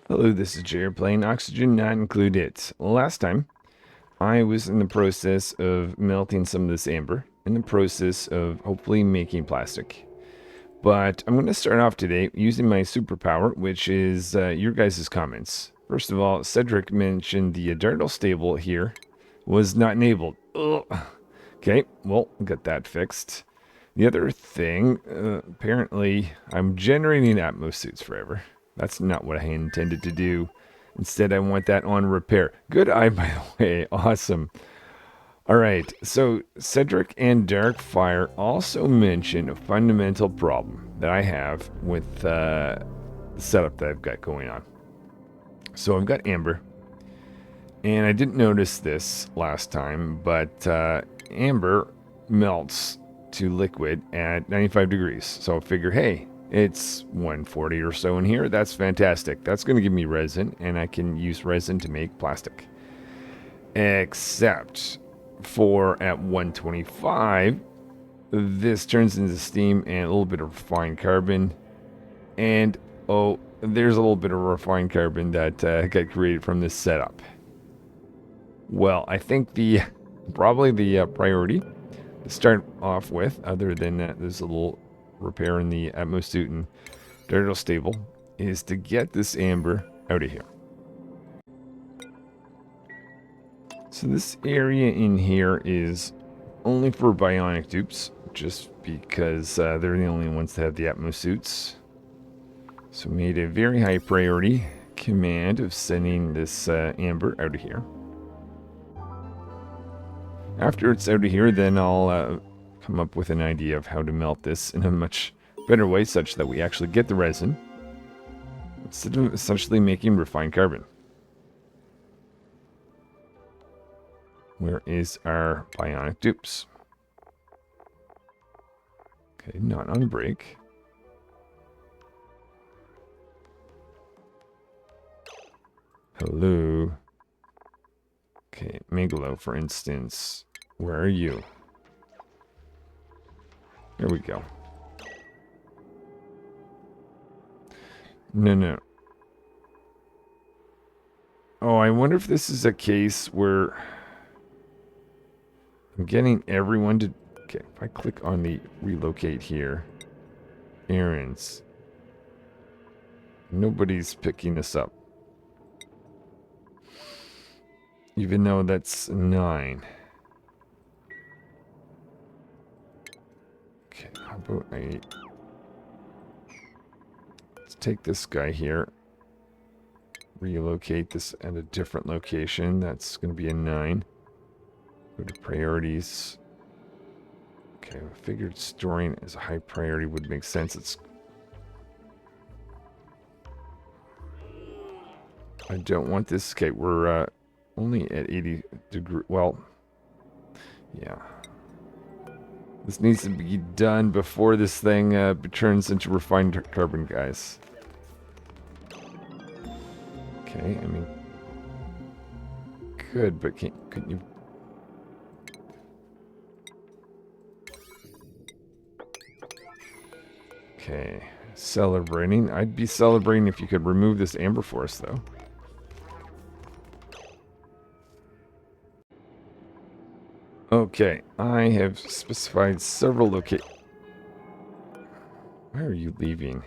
Hello, this is Jared playing Oxygen Not Included. Last time, I was in the process of melting some of this amber, in the process of hopefully making plastic. But I'm going to start off today using my superpower, which is your guys' comments. First of all, Cedric mentioned the Dartle stable here was not enabled. Ugh. Okay, well, got that fixed. The other thing, apparently, I'm generating Atmos suits forever. That's not what I intended to do. Instead, I want that on repair. Good eye, by the way. Awesome. All right, so Cedric and Darkfire also mentioned a fundamental problem that I have with the setup that I've got going on. So I've got Amber, and I didn't notice this last time, but Amber melts to liquid at 95 degrees. So I figure, hey, it's 140 or so in here. That's fantastic. That's going to give me resin, and I can use resin to make plastic. Except for at 125, this turns into steam and a little bit of refined carbon. And, oh, there's a little bit of refined carbon that got created from this setup. Well, I think probably the priority to start off with, other than there's a little repair in the Atmos suit and Dartle stable, is to get this amber out of here. So this area in here is only for bionic dupes, just because they're the only ones that have the Atmos suits. So made a very high priority command of sending this amber out of here. After it's out of here, then I'll come up with an idea of how to melt this in a much better way, such that we actually get the resin, instead of essentially making refined carbon. Where is our bionic dupes? Okay, not on break. Hello. Okay, Megalo, for instance. Where are you? There we go. No. Oh, I wonder if this is a case where I'm getting everyone to... Okay, if I click on the relocate here, errands, nobody's picking this up. Even though that's 9. Okay, how about let's take this guy here, relocate this at a different location. That's going to be a 9. Go to priorities. Okay, I figured storing as a high priority would make sense. I don't want this. Okay, we're only at 80 degrees. Well, yeah. This needs to be done before this thing turns into refined carbon, guys. Okay, I mean, good, but couldn't you? Okay, celebrating. I'd be celebrating if you could remove this amber for us, though. Okay, I have specified several locations. Why are you leaving?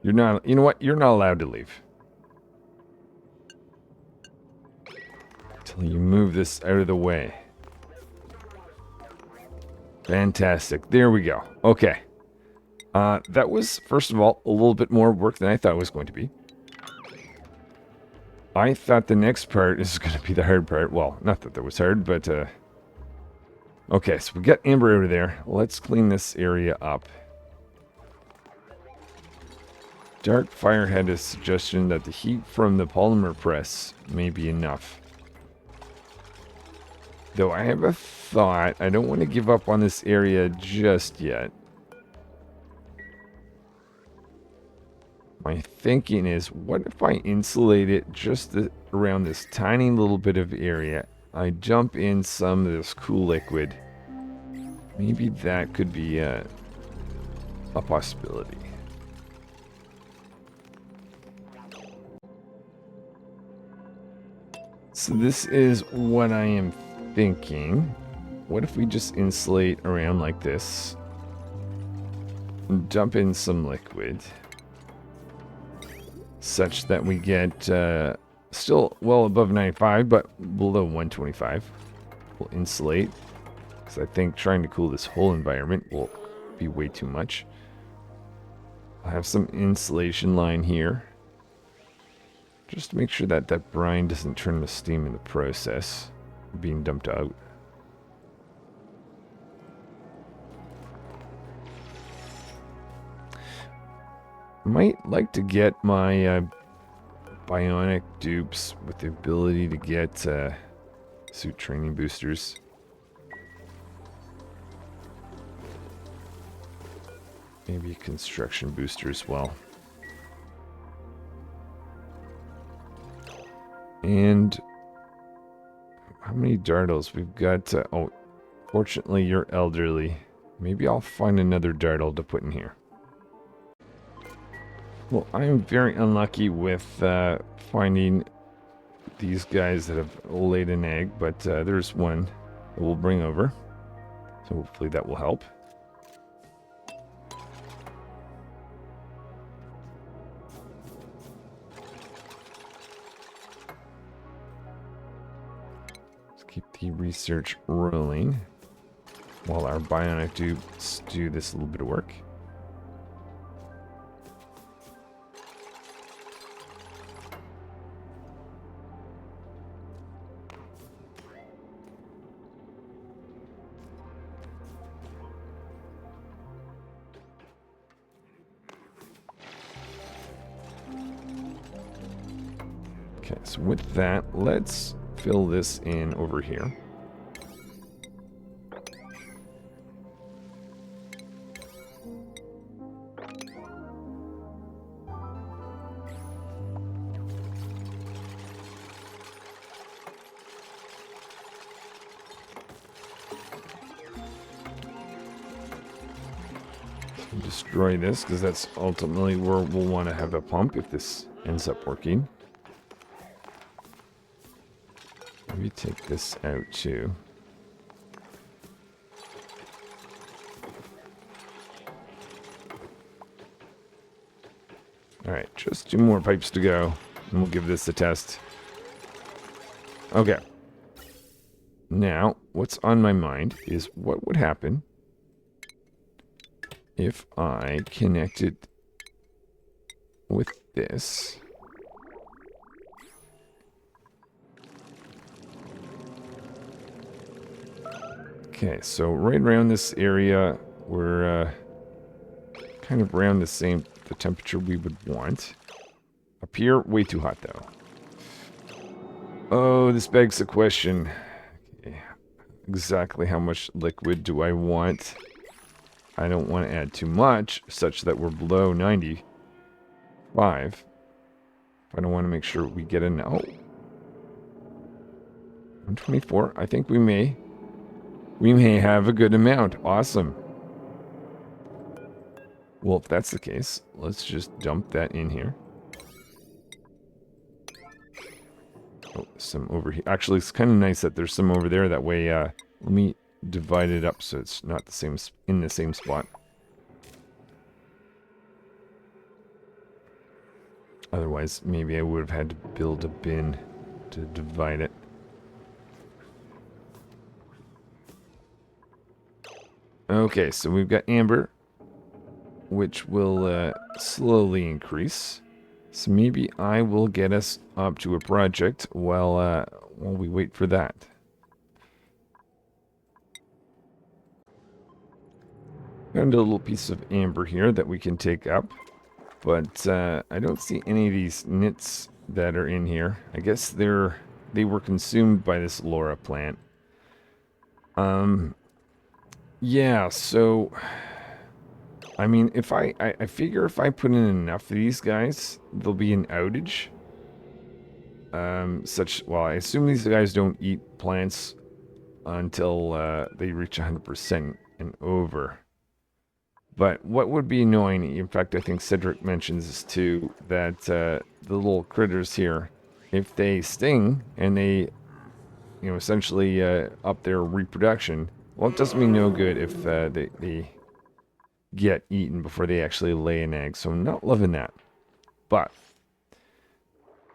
You're not, you know what? You're not allowed to leave. Until you move this out of the way. Fantastic. There we go. Okay. That was, first of all, a little bit more work than I thought it was going to be. I thought the next part is going to be the hard part. Well, not that was hard, but... Okay, so we got amber out of there. Let's clean this area up. Darkfire had a suggestion that the heat from the polymer press may be enough. Though I have a thought. I don't want to give up on this area just yet. My thinking is, what if I insulate it just around this tiny little bit of area? I dump in some of this cool liquid. Maybe that could be a possibility. So this is what I am thinking. What if we just insulate around like this? And dump in some liquid. Such that we get still well above 95, but below 125. We'll insulate. Because I think trying to cool this whole environment will be way too much. I'll have some insulation line here. Just to make sure that that brine doesn't turn the steam in the process being dumped out. Might like to get my bionic dupes with the ability to get suit training boosters. Maybe a construction booster as well. And how many dartles? We've got... oh, fortunately you're elderly. Maybe I'll find another dartle to put in here. Well, I'm very unlucky with finding these guys that have laid an egg, but there's one that we'll bring over. So hopefully that will help. Let's keep the research rolling while our bionic dupes do this little bit of work. Okay, so with that, let's fill this in over here. Destroy this, because that's ultimately where we'll want to have a pump if this ends up working. Maybe take this out too. Alright, just 2 more pipes to go, and we'll give this a test. Okay. Now, what's on my mind is what would happen if I connected with this. Okay, so right around this area, we're kind of around the temperature we would want. Up here, way too hot though. Oh, this begs the question. Okay. Exactly how much liquid do I want? I don't want to add too much, such that we're below 95. I don't want to make sure we get a no. 124. I think we may. We may have a good amount. Awesome. Well, if that's the case, let's just dump that in here. Oh, some over here. Actually, it's kind of nice that there's some over there. That way, let me divide it up so it's not the same in the same spot. Otherwise, maybe I would have had to build a bin to divide it. Okay, so we've got amber, which will slowly increase. So maybe I will get us up to a project while we wait for that. Found a little piece of amber here that we can take up, but I don't see any of these knits that are in here. I guess they were consumed by this Laura plant. Yeah, so I mean, if I figure if I put in enough of these guys, there'll be an outage. Well, I assume these guys don't eat plants until they reach 100% and over. But what would be annoying, in fact, I think Cedric mentions this too, that the little critters here if they sting and they, essentially up their reproduction, well, it does me no good if they get eaten before they actually lay an egg. So I'm not loving that. But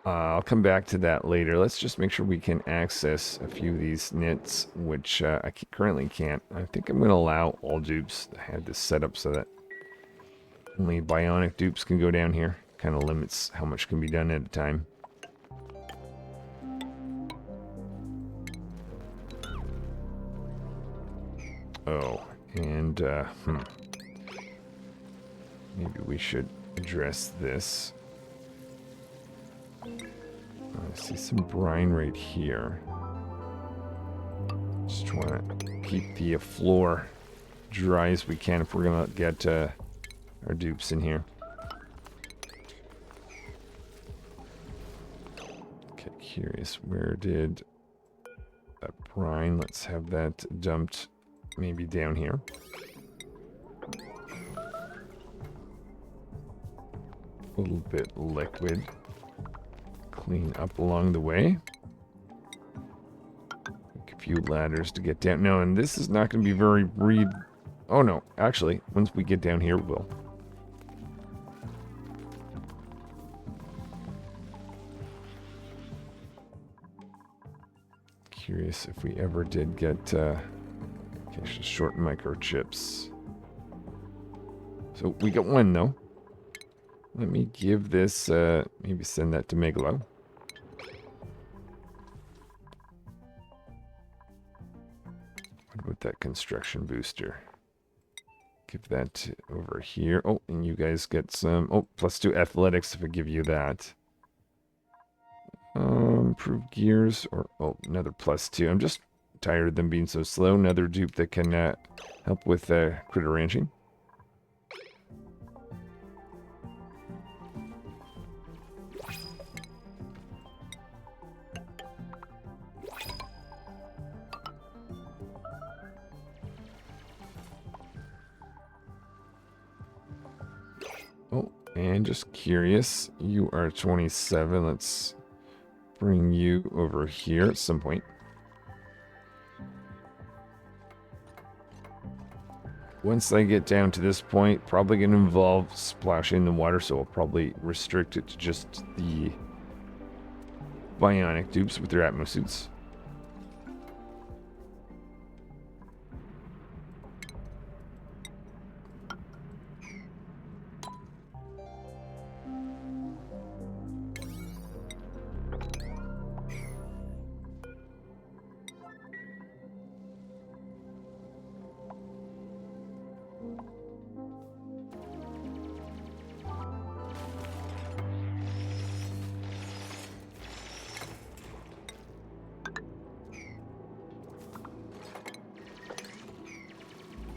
I'll come back to that later. Let's just make sure we can access a few of these knits, which currently can't. I think I'm going to allow all dupes. I had this set up so that only bionic dupes can go down here. Kind of limits how much can be done at a time. Oh, and maybe we should address this. I see some brine right here. Just want to keep the floor dry as we can if we're going to get our dupes in here. Okay, curious, where did that brine, let's have that dumped maybe down here. A little bit liquid. Clean up along the way. Make a few ladders to get down. No, and this is not going to be very breed. Oh no, actually, once we get down here, we'll. Curious if we ever did get short microchips. So we got one though. Let me give this, maybe send that to Megalo. What about that construction booster? Give that over here. Oh, and you guys get some, +2 athletics if I give you that. Improve gears, or, another +2. I'm just tired of them being so slow. Another dupe that can help with critter ranching. Oh, and just curious, you are 27. Let's bring you over here at some point. Once I get down to this point, probably going to involve splashing the water, so I'll probably restrict it to just the bionic dupes with their Atmo suits.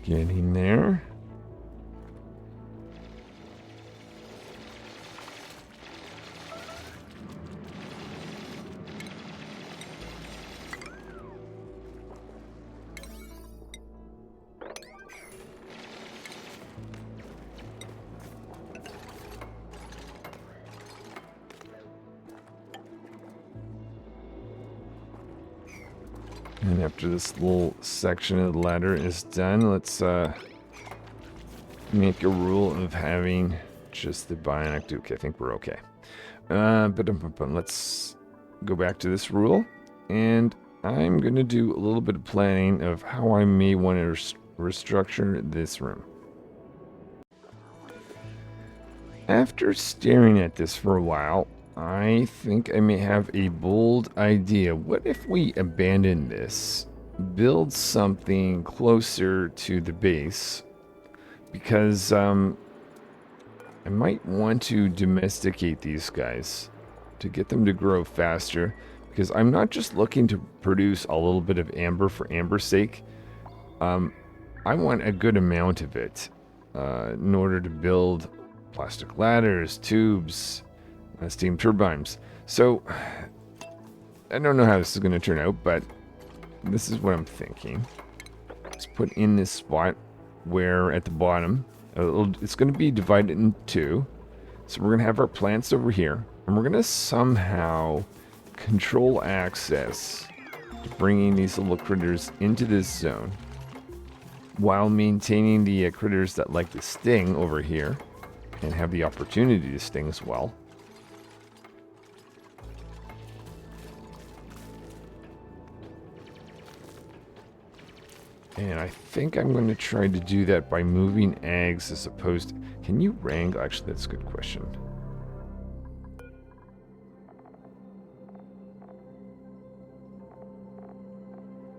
Getting there. And after this little section of the ladder is done, let's make a rule of having just the bionic duke. I think we're okay. But let's go back to this rule, and I'm going to do a little bit of planning of how I may want to restructure this room. After staring at this for a while, I think I may have a bold idea. What if we abandon this, build something closer to the base? Because I might want to domesticate these guys to get them to grow faster. Because I'm not just looking to produce a little bit of amber for amber's sake. I want a good amount of it in order to build plastic ladders, tubes, steam turbines. So I don't know how this is going to turn out, but this is what I'm thinking. Let's put in this spot where at the bottom it's going to be divided in two. So we're going to have our plants over here, and we're going to somehow control access to bringing these little critters into this zone while maintaining the critters that like to sting over here and have the opportunity to sting as well. And I think I'm going to try to do that by moving eggs as opposed to... Can you wrangle? Actually, that's a good question.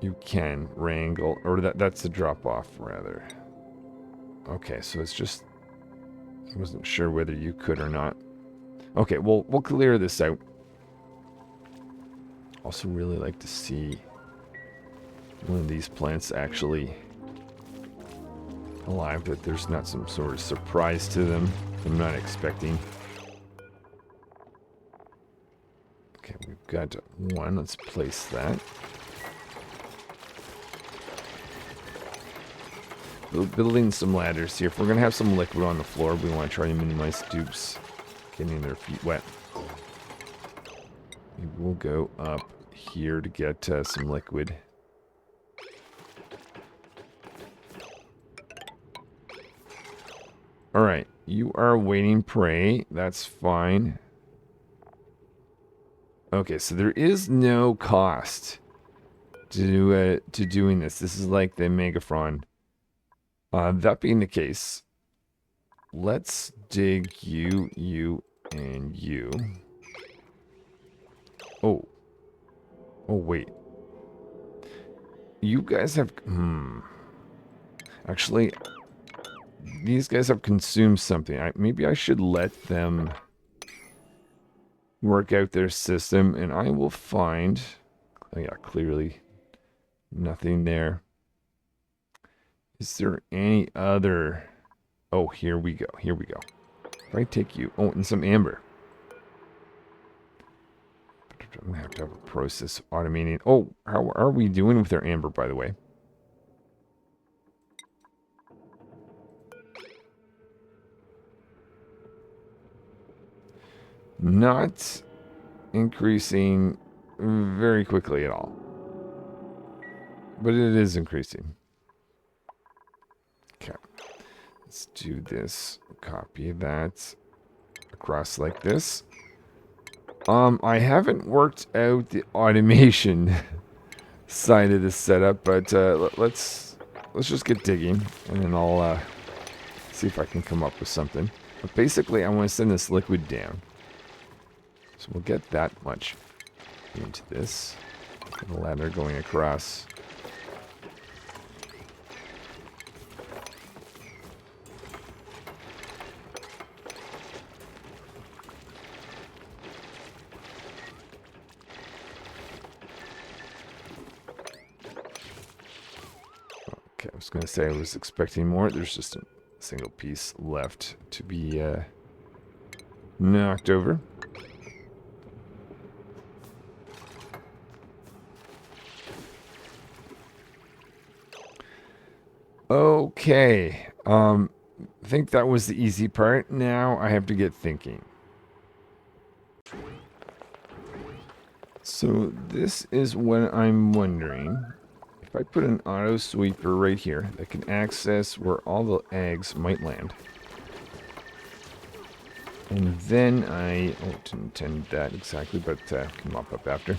You can wrangle, or that's a drop-off, rather. Okay, so it's just... I wasn't sure whether you could or not. Okay, we'll clear this out. Also really like to see one of these plants actually alive, that there's not some sort of surprise to them I'm not expecting. Okay, we've got one. Let's place that. Building some ladders here. If we're going to have some liquid on the floor, we want to try to minimize dupes getting their feet wet. Maybe we'll go up here to get some liquid. Alright, you are awaiting prey. That's fine. Okay, so there is no cost to doing this. This is like the Megaphron. That being the case, let's dig you, and you. Oh, wait. You guys have... Actually, these guys have consumed something. Maybe I should let them work out their system, and I will find... Oh yeah, clearly nothing there. Is there any other... Oh, here we go. Here we go. If I take you... Oh, and some amber. I'm going to have a process automating... Oh, how are we doing with our amber, by the way? Not increasing very quickly at all. But it is increasing. Okay. Let's do this. Copy that across like this. I haven't worked out the automation side of this setup, but let's just get digging, and then I'll see if I can come up with something. But basically, I want to send this liquid down. So we'll get that much into this. The ladder going across. Okay, I was going to say I was expecting more. There's just a single piece left to be knocked over. Okay, I think that was the easy part. Now I have to get thinking. So this is what I'm wondering. If I put an auto sweeper right here that can access where all the eggs might land. And then I didn't intend that exactly, but can mop up after.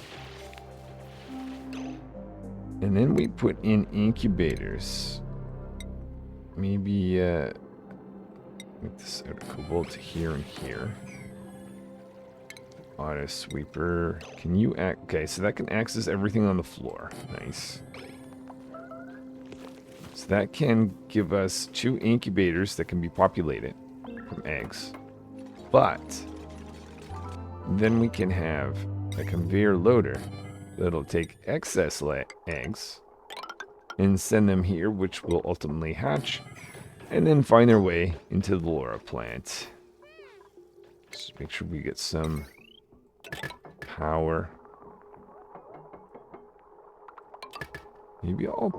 And then we put in incubators. Maybe make this out of cobalt here and here. Auto sweeper. Can you act? Okay, so that can access everything on the floor. Nice. So that can give us 2 incubators that can be populated from eggs. But then we can have a conveyor loader that'll take excess eggs and send them here, which will ultimately hatch and then find their way into the Laura plant. Just make sure we get some power. Maybe I'll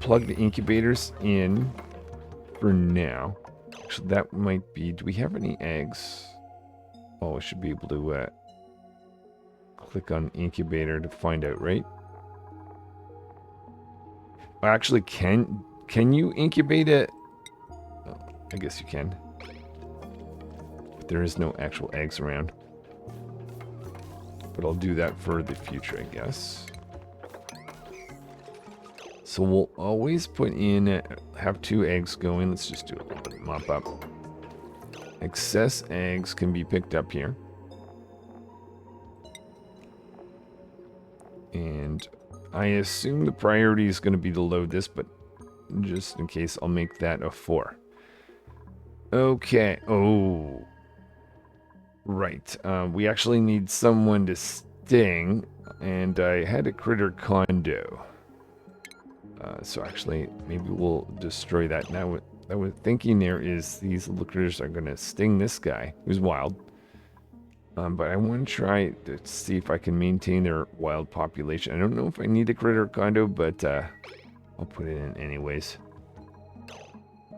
plug the incubators in for now. Actually, that might be... Do we have any eggs? Oh, I should be able to... click on incubator to find out, right? Actually, can you incubate it? Oh, I guess you can. But there is no actual eggs around. But I'll do that for the future, I guess. So we'll always put in, have 2 eggs going. Let's just do a little bit of mop up. Excess eggs can be picked up here. And I assume the priority is going to be to load this, but just in case, I'll make that a 4. Okay. Oh. Right. We actually need someone to sting, and I had a critter condo. So actually, maybe we'll destroy that. Now, what I was thinking there is these little critters are going to sting this guy, who's wild. But I want to try to see if I can maintain their wild population. I don't know if I need a critter condo, but I'll put it in anyways.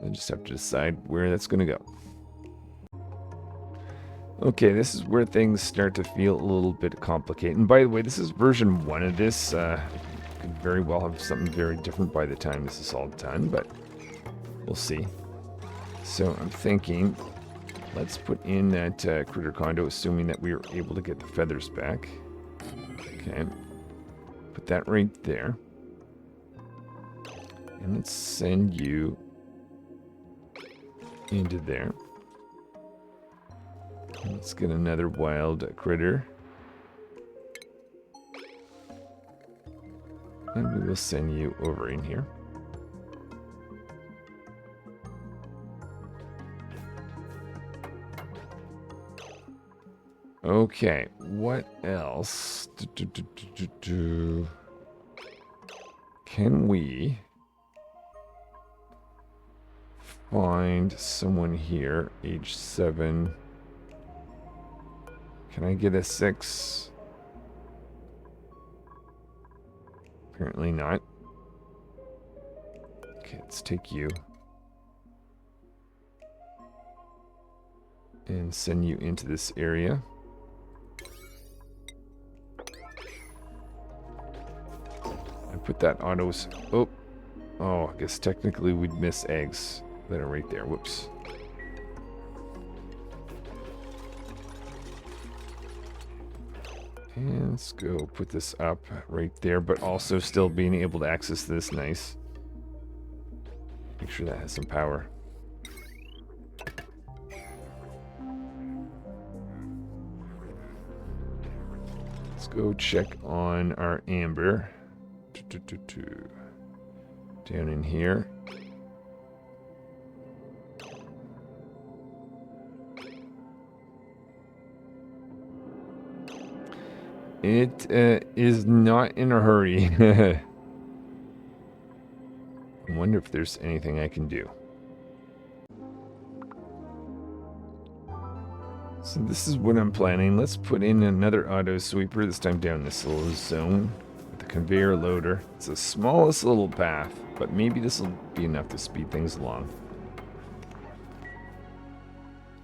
I just have to decide where that's going to go. Okay, this is where things start to feel a little bit complicated. And by the way, this is version 1 of this. Could very well have something very different by the time this is all done, but we'll see. So I'm thinking, let's put in that critter condo, assuming that we were able to get the feathers back. Okay, put that right there. And let's send you into there. Let's get another wild critter. And we will send you over in here. Okay, what else? Can we find someone here, age 7? Can I get a 6? Apparently not. Okay, let's take you. And send you into this area. I put that autos. Oh, I guess technically we'd miss eggs that are right there. Whoops. And let's go put this up right there, but also still being able to access this. Nice. Make sure that has some power. Let's go check on our amber. Down in here. It is not in a hurry. I wonder if there's anything I can do. So this is what I'm planning. Let's put in another auto sweeper, this time down this little zone with the conveyor loader. It's the smallest little path, but maybe this will be enough to speed things along.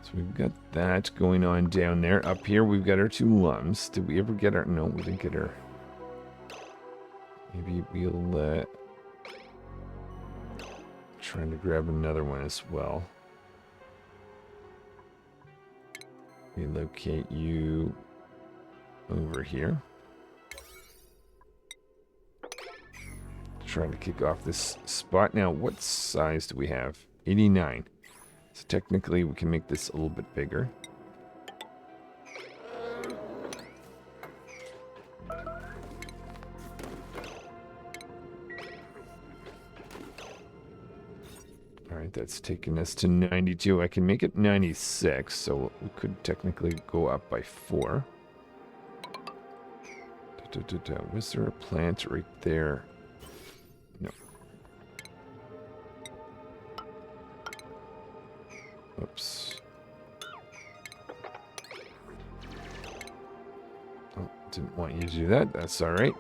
So we've got that going on down there. Up here, we've got our 2 lums. Did we ever get our... No, we didn't get our... Maybe we'll... Trying to grab another one as well. Relocate you over here. Trying to kick off this spot. Now, what size do we have? 89. So technically, we can make this a little bit bigger. Alright, that's taking us to 92. I can make it 96, so we could technically go up by 4. Was there a plant right there? No. Oops. Oh, didn't want you to do that. That's alright.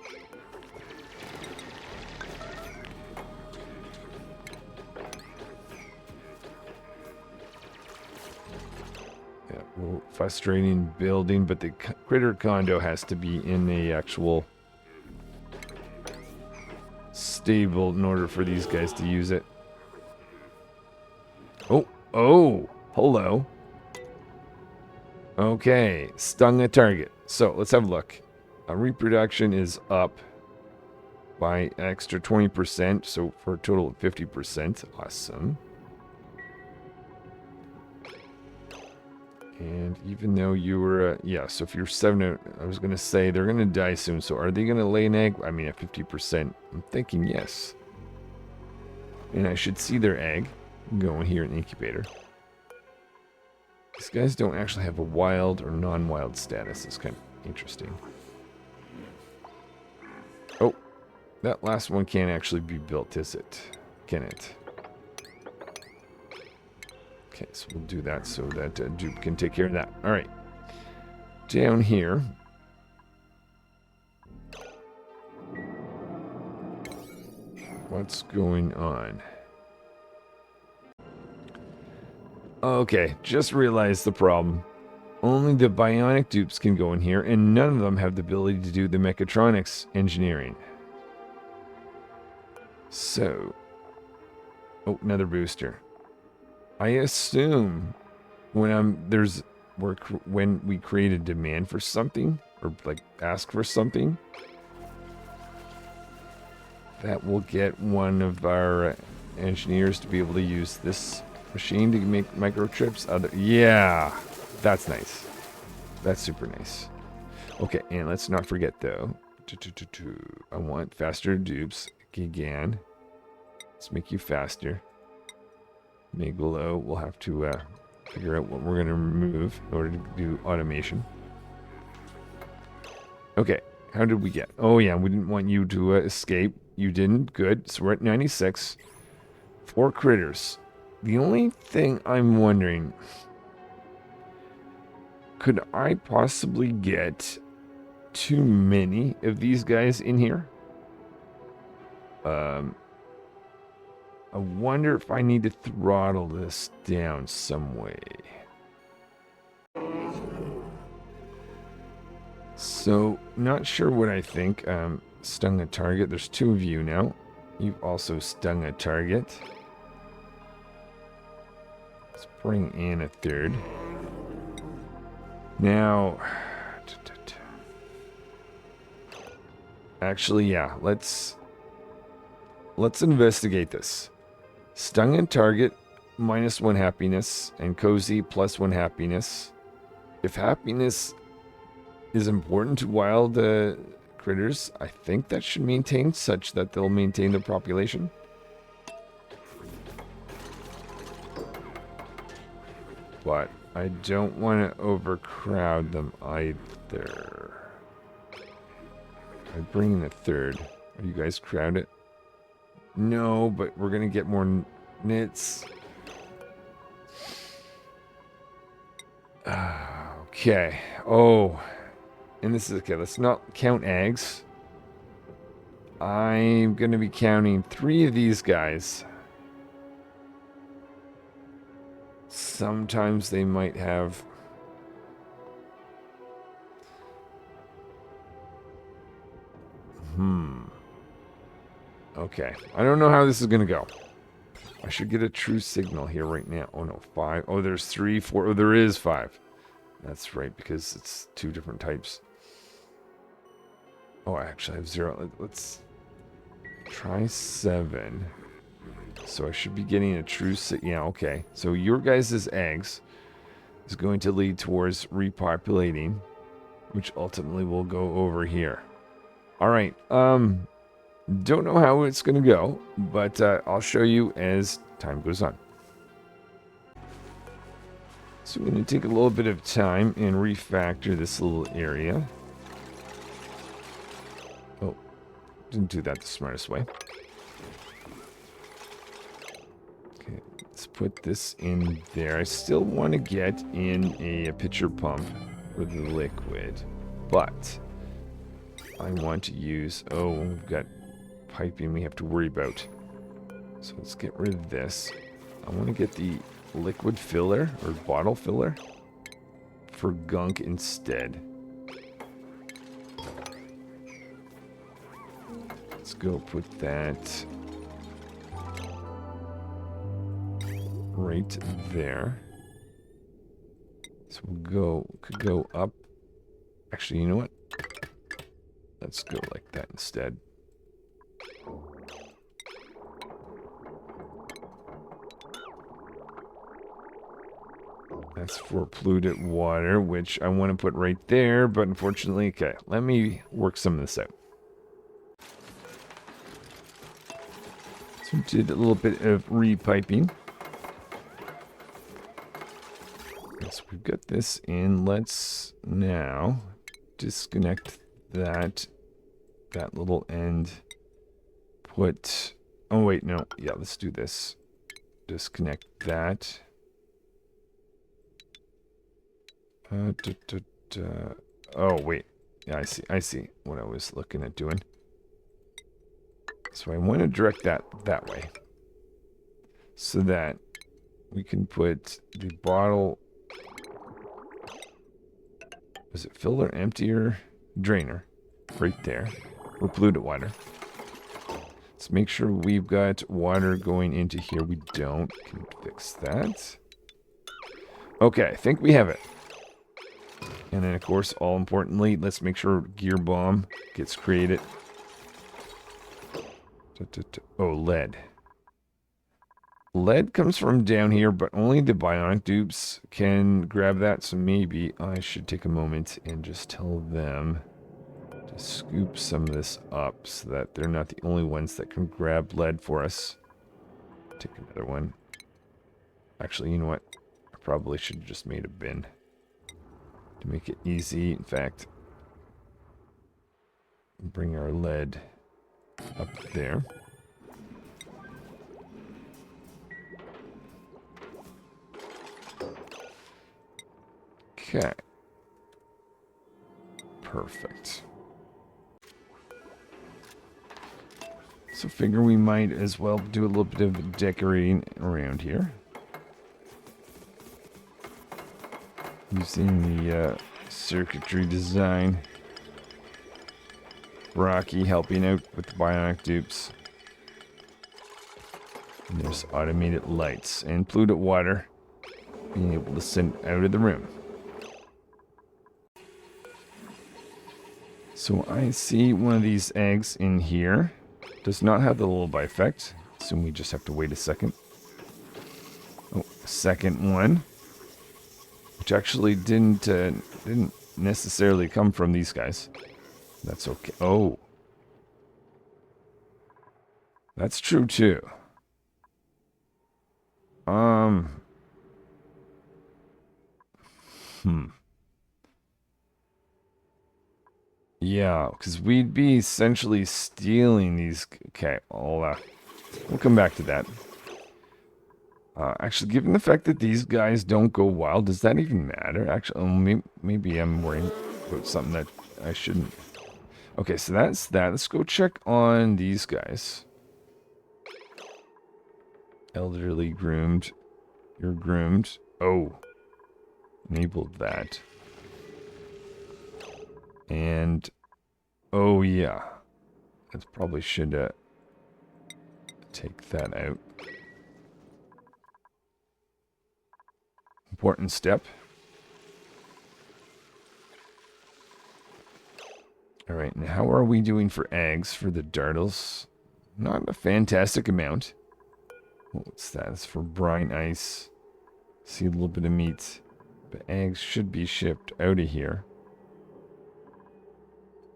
Yeah, Well, frustrating building, but the critter condo has to be in a actual stable in order for these guys to use it. Oh, hello. Okay, stung a target. So let's have a look. Reproduction is up by an extra 20%, so for a total of 50%. Awesome. And even though you were, yeah, so if you're 7, I was going to say they're going to die soon. So are they going to lay an egg? I mean, at 50%, I'm thinking yes. And I should see their egg going here in the incubator. These guys don't actually have a wild or non-wild status. It's kind of interesting. Oh, that last one can't actually be built, is it? Can it? Okay, so we'll do that so that Dupe can take care of that. All right. Down here. What's going on? Okay, just realized the problem. Only the bionic dupes can go in here, and none of them have the ability to do the mechatronics engineering. So... Oh, another booster. I assume when when we create a demand for something, or like ask for something, that will get one of our engineers to be able to use this machine to make microchips. Yeah, that's nice. That's super nice. Okay, and let's not forget though. I want faster dupes. Again, let's make you faster. Meg below, we'll have to figure out what we're going to remove in order to do automation. Okay, how did we get? Oh yeah, we didn't want you to escape. You didn't. Good. So we're at 96. 4 critters. The only thing I'm wondering, could I possibly get too many of these guys in here? I wonder if I need to throttle this down some way. So, not sure what I think. Stung a target. There's 2 of you now. You've also stung a target. Let's bring in a 3rd. Now... Actually, yeah. Let's investigate this. Stung and target, -1 happiness, and cozy, +1 happiness. If happiness is important to wild critters, I think that should maintain such that they'll maintain their population. But I don't want to overcrowd them either. I bring in a 3rd. Are you guys crowded? No, but we're gonna get more nits. Okay. Oh, and this is okay. Let's not count eggs. I'm gonna be counting 3 of these guys. Sometimes they might have... Okay. I don't know how this is going to go. I should get a true signal here right now. Oh, no. 5. Oh, there's 3, 4. Oh, there is 5. That's right, because it's 2 different types. Oh, I actually have 0. Let's try 7. So I should be getting a true signal. Yeah, okay. So your guys' eggs is going to lead towards repopulating, which ultimately will go over here. All right. Don't know how it's going to go, but I'll show you as time goes on. So I'm going to take a little bit of time and refactor this little area. Oh, didn't do that the smartest way. Okay, let's put this in there. I still want to get in a pitcher pump for the liquid, but I want to use... Oh, we've got piping we have to worry about. So let's get rid of this. I want to get the liquid filler or bottle filler. for gunk instead. Let's go put that right there. So could go up. Actually, you know what? Let's go like that instead. That's for polluted water, which I want to put right there, but unfortunately, okay, let me work some of this out. So we did a little bit of repiping. Yes, we've got this in. Let's now disconnect that little end. Put, oh wait, no, yeah, let's do this. Disconnect that. Oh, wait. Yeah, I see what I was looking at doing. So I want to direct that way. So that we can put the bottle... Was it filler, emptier, drainer? Right there. For polluted water. Let's make sure we've got water going into here. We don't. Can fix that. Okay, I think we have it. And then, of course, all importantly, let's make sure gear bomb gets created. Oh, lead. Lead comes from down here, but only the bionic dupes can grab that. So maybe I should take a moment and just tell them to scoop some of this up so that they're not the only ones that can grab lead for us. Take another one. Actually, you know what? I probably should have just made a bin. To make it easy, in fact, bring our lead up there. Okay. Perfect. So figure we might as well do a little bit of decorating around here. Using the circuitry design. Rocky helping out with the bionic dupes. And there's automated lights and polluted water being able to send out of the room. So I see one of these eggs in here. Does not have the lullaby effect. Assume we just have to wait a second. Oh, second one. Which actually didn't necessarily come from these guys. That's okay. Oh. That's true too. Yeah, because we'd be essentially stealing these. Okay, we'll come back to that. Actually, given the fact that these guys don't go wild, does that even matter? Actually, maybe I'm worrying about something that I shouldn't. Okay, so that's that. Let's go check on these guys. Elderly groomed. You're groomed. Oh. Enabled that. And, oh yeah. I probably should take that out. Important step. Alright, now how are we doing for eggs for the dartles? Not a fantastic amount. What's that? It's for brine ice. See a little bit of meat. But eggs should be shipped out of here.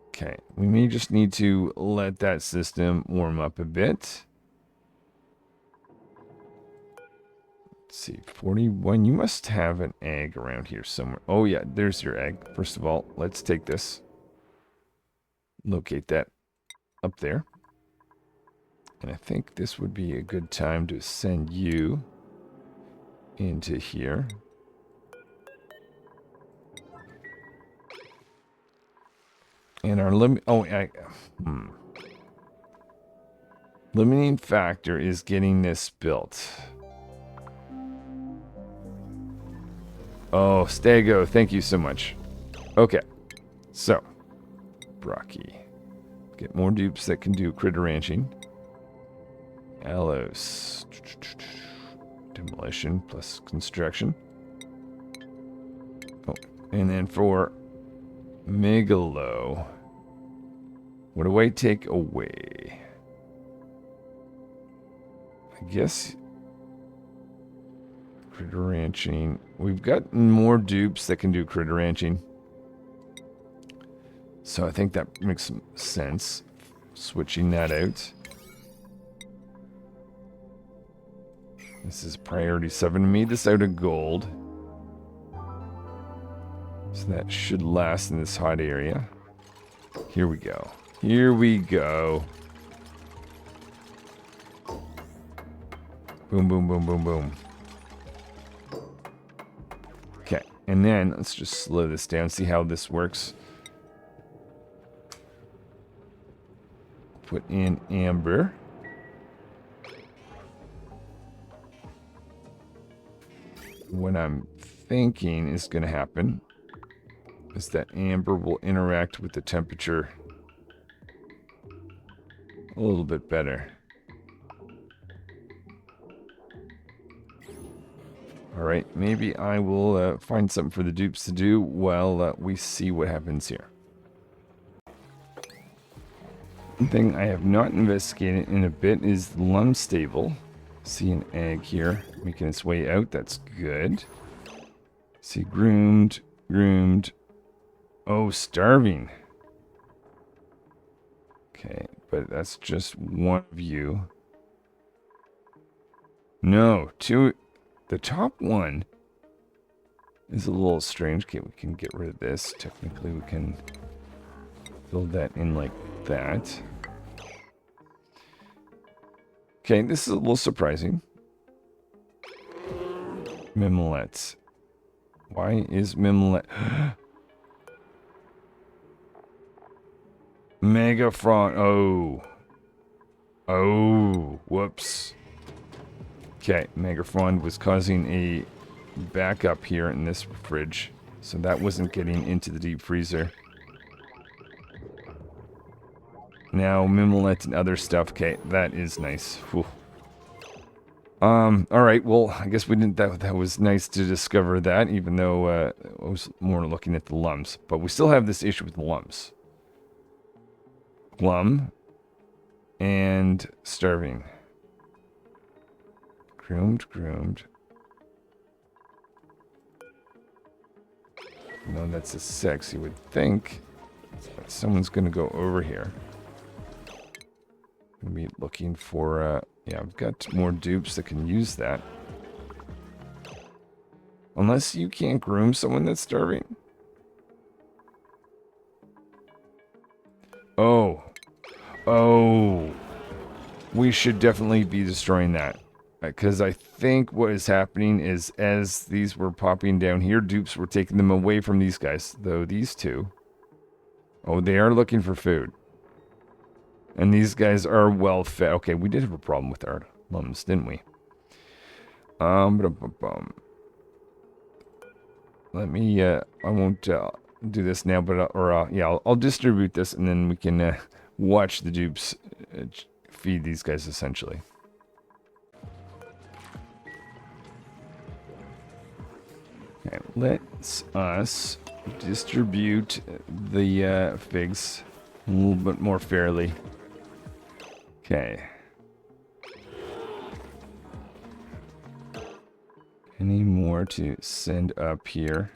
Okay, we may just need to let that system warm up a bit. Let's see, 41. You must have an egg around here somewhere. Oh yeah, there's your egg. First of all, let's take this. Locate that up there. And I think this would be a good time to send you into here. And our limiting factor is getting this built. Oh, Stego, thank you so much. Okay, so, Brocky. Get more dupes that can do critter ranching. Alos. Demolition plus construction. Oh, and then for Megalo, what do I take away? I guess critter ranching. We've got more dupes that can do critter ranching. So I think that makes some sense. Switching that out. This is priority 7. I made this out of gold. So that should last in this hot area. Here we go. Here we go. Boom, boom, boom, boom, boom. Okay, and then let's just slow this down, see how this works. Put in amber. What I'm thinking is going to happen is that amber will interact with the temperature a little bit better. Alright, maybe I will find something for the dupes to do while we see what happens here. One thing I have not investigated in a bit is the lum stable. See an egg here making its way out. That's good. See groomed, groomed. Oh, starving. Okay, but that's just one view. No, two. The top one is a little strange. Okay, we can get rid of this. Technically, we can build that in like that. Okay, this is a little surprising. Mimolets. Why is Mimolet... Megafron. Oh. Oh. Whoops. Okay, Megafron was causing a backup here in this fridge. So that wasn't getting into the deep freezer. Now, Mimolet and other stuff. Okay, that is nice. Whew. Alright, well, I guess we didn't... That was nice to discover that, even though I was more looking at the lums. But we still have this issue with the lums. Glum and starving. Groomed, groomed. No, that's a sex, you would think. But someone's going to go over here. Gonna be looking for, yeah, I've got more dupes that can use that. Unless you can't groom someone that's starving. Oh. Oh. We should definitely be destroying that. Because I think what is happening is as these were popping down here, dupes were taking them away from these guys. Though these two. Oh, they are looking for food. And these guys are well fed. Okay, we did have a problem with our mums, didn't we? Let me, I won't do this now, but, yeah, I'll distribute this and then we can watch the dupes feed these guys essentially. Okay, let's us distribute the figs a little bit more fairly. Okay. Any more to send up here?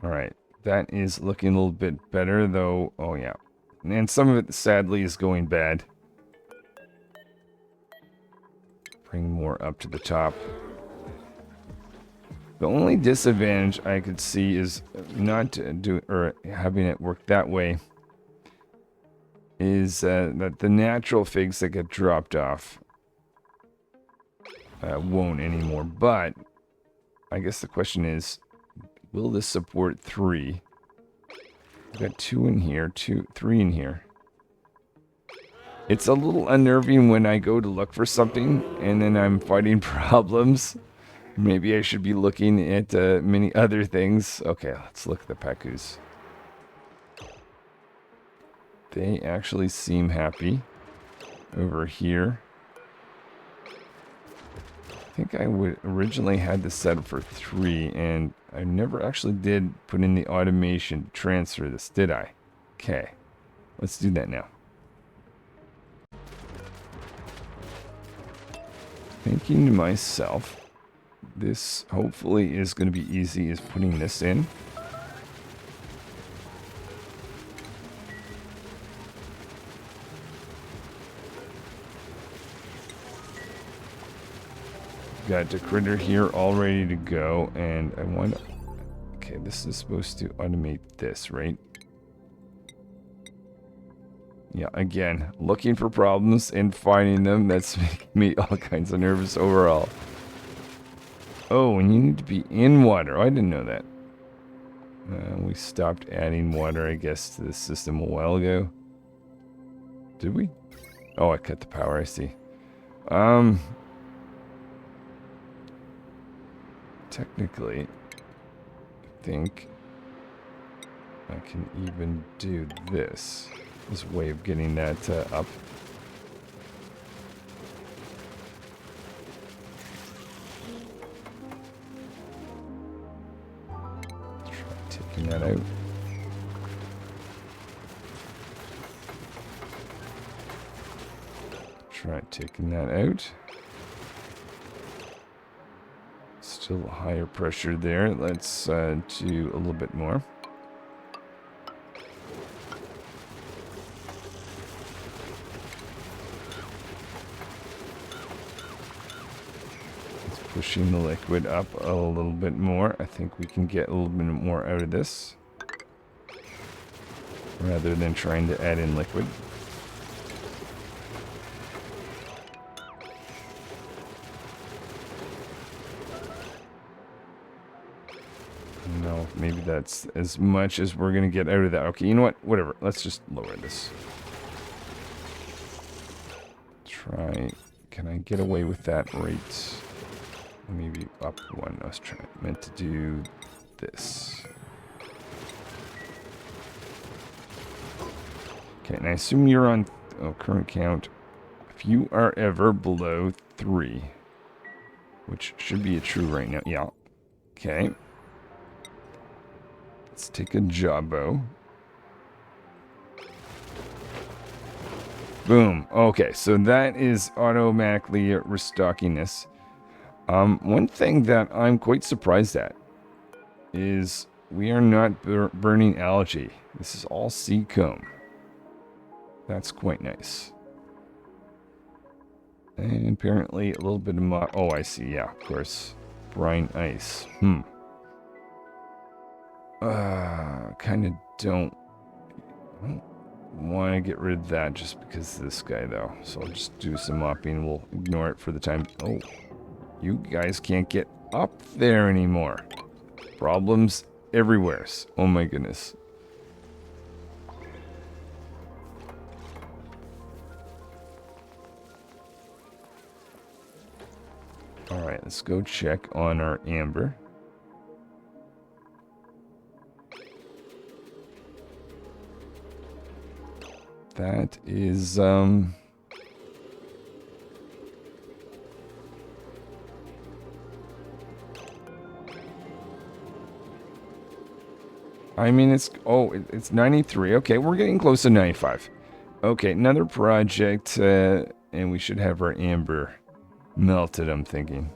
Alright, that is looking a little bit better though. Oh yeah. And some of it sadly is going bad. Bring more up to the top. The only disadvantage I could see is not do or having it work that way is that the natural figs that get dropped off won't anymore. But I guess the question is, will this support 3? We've got 2 in here, 3 in here. It's a little unnerving when I go to look for something and then I'm fighting problems. Maybe I should be looking at many other things. Okay, let's look at the Pacus. They actually seem happy over here. I think I would originally had this set up for 3, and I never actually did put in the automation to transfer this, did I? Okay, let's do that now. Thinking to myself, this hopefully is going to be easy as putting this in. Got the critter here all ready to go, and I want to... Okay, this is supposed to automate this, right? Yeah, again, looking for problems and finding them. That's making me all kinds of nervous overall. Oh, and you need to be in water. Oh, I didn't know that. We stopped adding water, I guess, to the system a while ago. Did we? Oh, I cut the power, I see. Technically, I think I can even do this. This way of getting that up. Try taking that out. Try taking that out. Still higher pressure there. Let's do a little bit more. It's pushing the liquid up a little bit more. I think we can get a little bit more out of this, rather than trying to add in liquid. No, maybe that's as much as we're going to get out of that. Okay, you know what? Whatever. Let's just lower this. Try. Can I get away with that rate? Maybe up one. I was meant to do this. Okay, and I assume you're on current count. If you are ever below 3, which should be a true right now. Yeah. Okay. Let's take a jawbo. Boom. Okay, so that is automatically restocking this. One thing that I'm quite surprised at is we are not burning algae. This is all sea comb. That's quite nice. And apparently a little bit of oh, I see. Yeah, of course. Brine ice. Kind of don't want to get rid of that just because of this guy, though. So I'll just do some mopping. We'll ignore it for the time. Oh, you guys can't get up there anymore. Problems everywhere. Oh my goodness. Alright, let's go check on our amber. That is, I mean, it's 93. Okay, we're getting close to 95. Okay, another project, and we should have our amber melted, I'm thinking.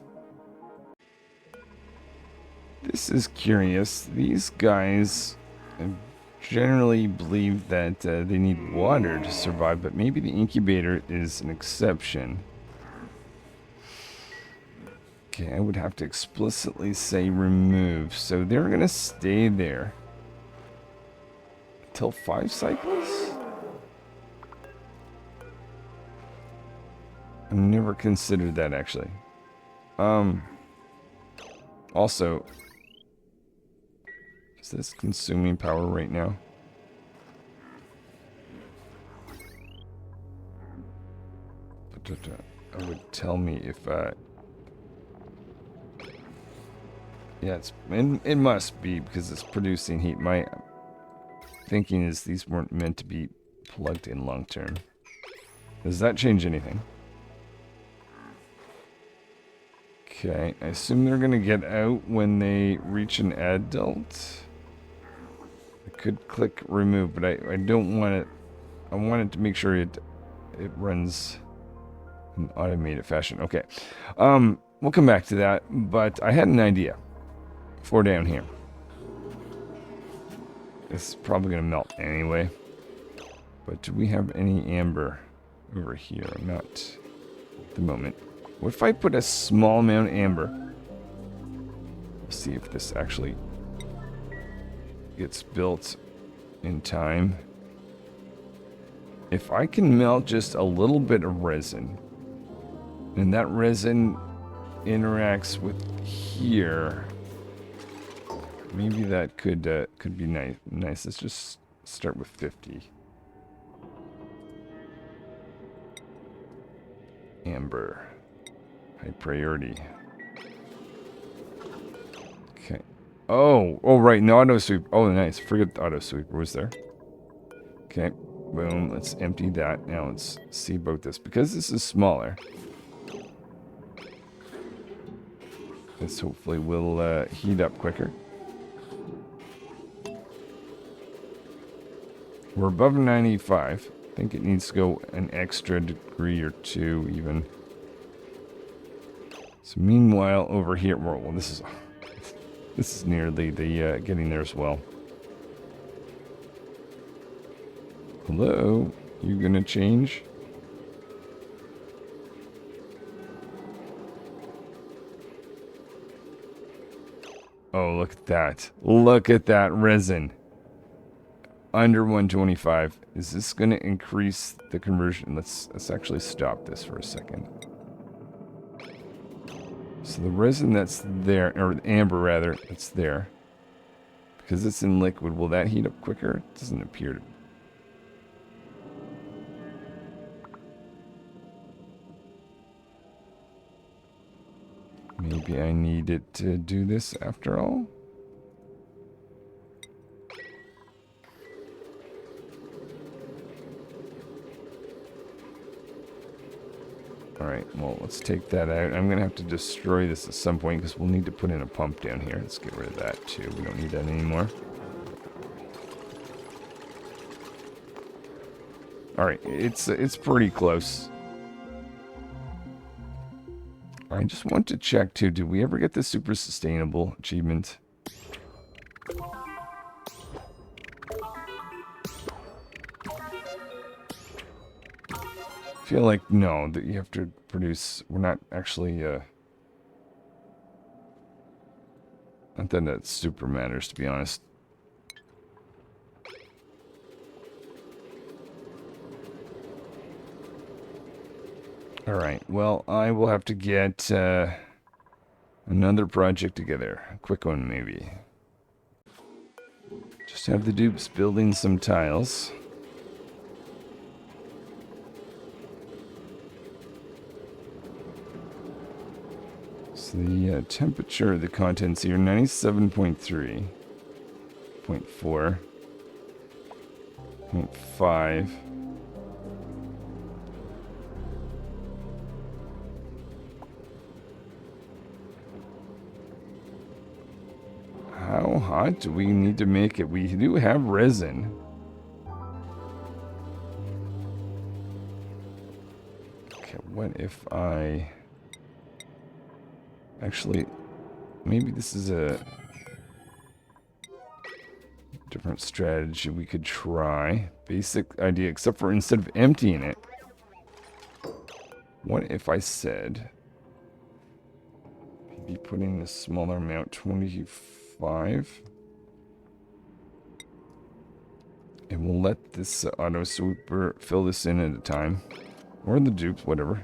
This is curious. These guys generally believe that they need water to survive, but maybe the incubator is an exception. Okay, I would have to explicitly say remove. So they're going to stay there until 5 cycles? I never considered that, actually. Also, is this consuming power right now? It would tell me if yeah, it must be because it's producing heat. My thinking is these weren't meant to be plugged in long term. Does that change anything? Okay, I assume they're gonna get out when they reach an adult. I could click remove, but I don't want it. I want it to make sure it runs in automated fashion. Okay, we'll come back to that. But I had an idea for down here. It's probably gonna melt anyway. But do we have any amber over here? Not at the moment. What if I put a small amount of amber? Let's see if this actually gets built in time. If I can melt just a little bit of resin, and that resin interacts with here, maybe that could be nice. Let's just start with 50. Amber. High priority. Okay. Oh, right. No auto sweep. Oh, nice. Forget the auto sweeper was there. Okay. Boom. Let's empty that. Now let's see about this. Because this is smaller, this hopefully will heat up quicker. We're above 95. I think it needs to go an extra degree or two even. So meanwhile, over here, well, this is nearly the getting there as well. Hello, you gonna change? Oh, look at that! Look at that resin. Under 125. Is this gonna increase the conversion? Let's actually stop this for a second. So the resin that's there, or amber rather, that's there, because it's in liquid, will that heat up quicker? It doesn't appear to. Maybe I need it to do this after all? Alright, well, let's take that out. I'm going to have to destroy this at some point because we'll need to put in a pump down here. Let's get rid of that too. We don't need that anymore. Alright, it's pretty close. I just want to check too. Did we ever get the super sustainable achievement? I feel like no, that you have to produce. We're not actually not that super matters, to be honest. Alright, well, I will have to get another project together. A quick one, maybe. Just have the dupes building some tiles. So the temperature of the contents here, 97.3, 0.4, 0.5. How hot do we need to make it? We do have resin. Okay, what if I... Actually, maybe this is a different strategy we could try. Basic idea, except for instead of emptying it, what if I said, maybe putting a smaller amount, 25, and we'll let this auto sweeper fill this in at a time, or the dupes, whatever.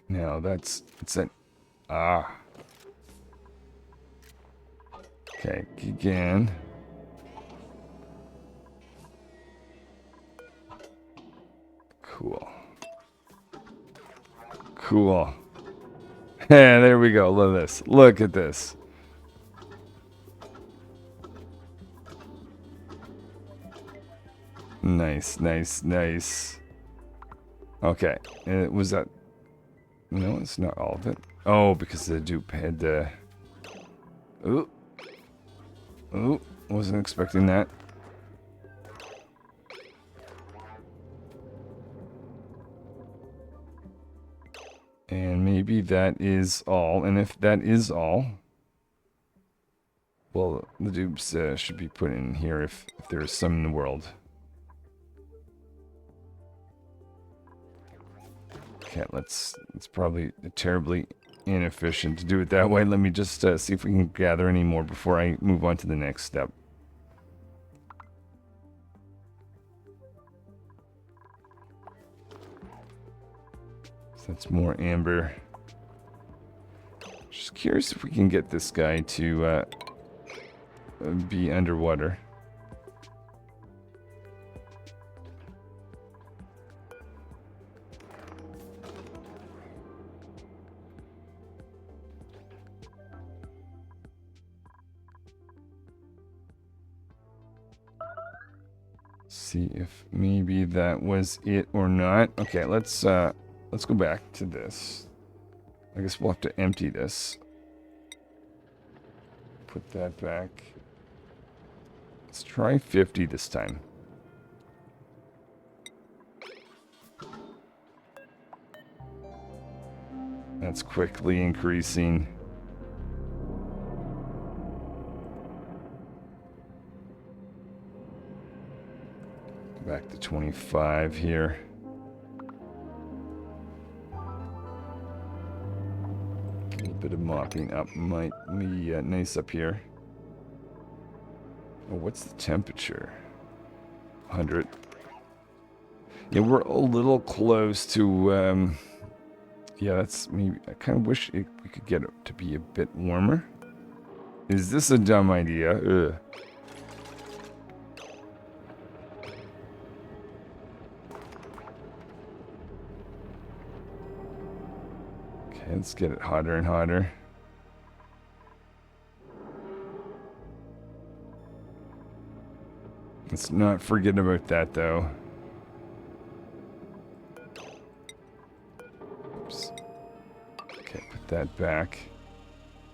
Now it's an okay, again. Cool. Yeah, there we go. Look at this. Look at this. Nice, nice, nice. Okay. Was that... No, it's not all of it. Oh, because the dupe had the... Ooh. Ooh. Wasn't expecting that. And maybe that is all. And if that is all... Well, the dupes should be put in here if there's some in the world. Okay, it's probably terribly inefficient to do it that way. Let me just see if we can gather any more before I move on to the next step. So that's more amber. Just curious if we can get this guy to be underwater. See if maybe that was it or not. Okay, let's go back to this. I guess we'll have to empty this. Put that back. Let's try 50 this time. That's quickly increasing. Back to 25 here. A little bit of mopping up might be nice up here. Oh, what's the temperature? 100. Yeah, we're a little close to... yeah, that's maybe... I kind of wish we could get it to be a bit warmer. Is this a dumb idea? Ugh. Okay, let's get it hotter and hotter. Let's not forget about that, though. Oops. Okay, put that back.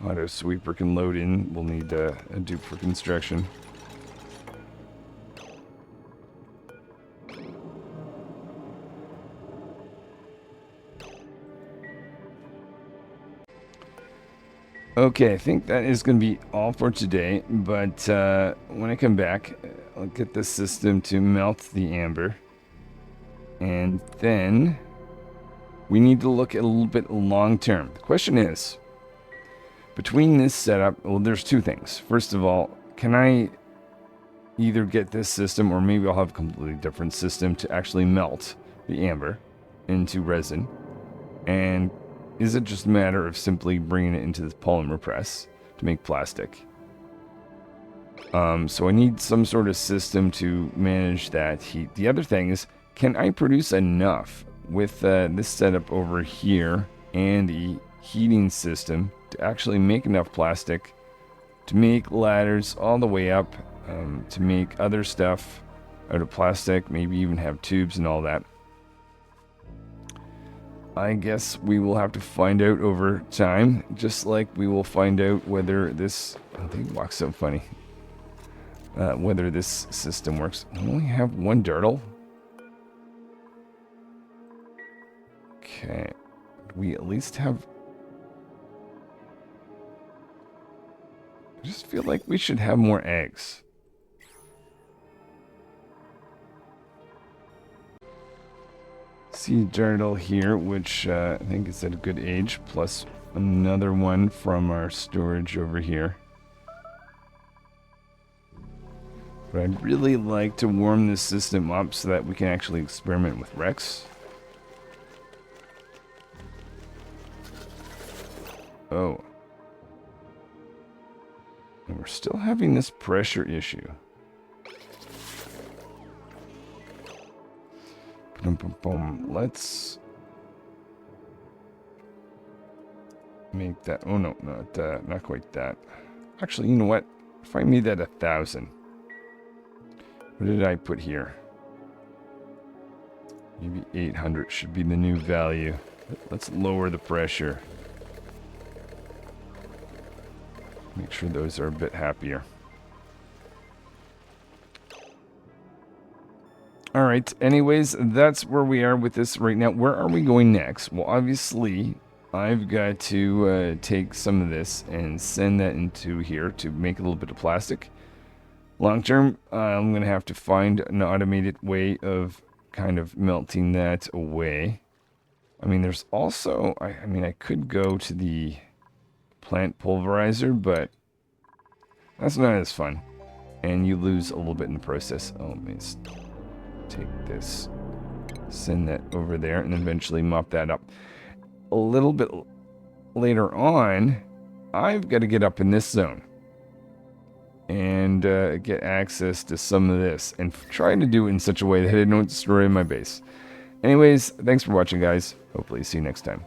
Auto sweeper can load in. We'll need a dupe for construction. Okay, I think that is going to be all for today, but when I come back, I'll get the system to melt the amber, and then we need to look at a little bit long term. The question is, between this setup, well, there's two things. First of all, can I either get this system, or maybe I'll have a completely different system to actually melt the amber into resin, and is it just a matter of simply bringing it into this polymer press to make plastic? So I need some sort of system to manage that heat. The other thing is, can I produce enough with this setup over here and the heating system to actually make enough plastic to make ladders all the way up, to make other stuff out of plastic, maybe even have tubes and all that? I guess we will have to find out over time, just like we will find out whether this... Oh, they walk so funny. Whether this system works. We only have one dirtle. Okay. We at least have... I just feel like we should have more eggs. See dirtle here, which I think is at a good age, plus another one from our storage over here. But I'd really like to warm this system up so that we can actually experiment with Rex. Oh. And we're still having this pressure issue. Boom, boom, boom. Let's make that. Oh no, not quite that. Actually, you know what? If I made that 1,000, what did I put here? Maybe 800 should be the new value. Let's lower the pressure. Make sure those are a bit happier. All right. Anyways, that's where we are with this right now. Where are we going next? Well, obviously, I've got to take some of this and send that into here to make a little bit of plastic. Long term, I'm going to have to find an automated way of kind of melting that away. I mean, there's also, I mean, I could go to the plant pulverizer, but that's not as fun. And you lose a little bit in the process. Oh, let me take this, send that over there, and eventually mop that up. A little bit later on, I've got to get up in this zone and get access to some of this and try to do it in such a way that I don't destroy my base. Anyways, thanks for watching, guys. Hopefully see you next time.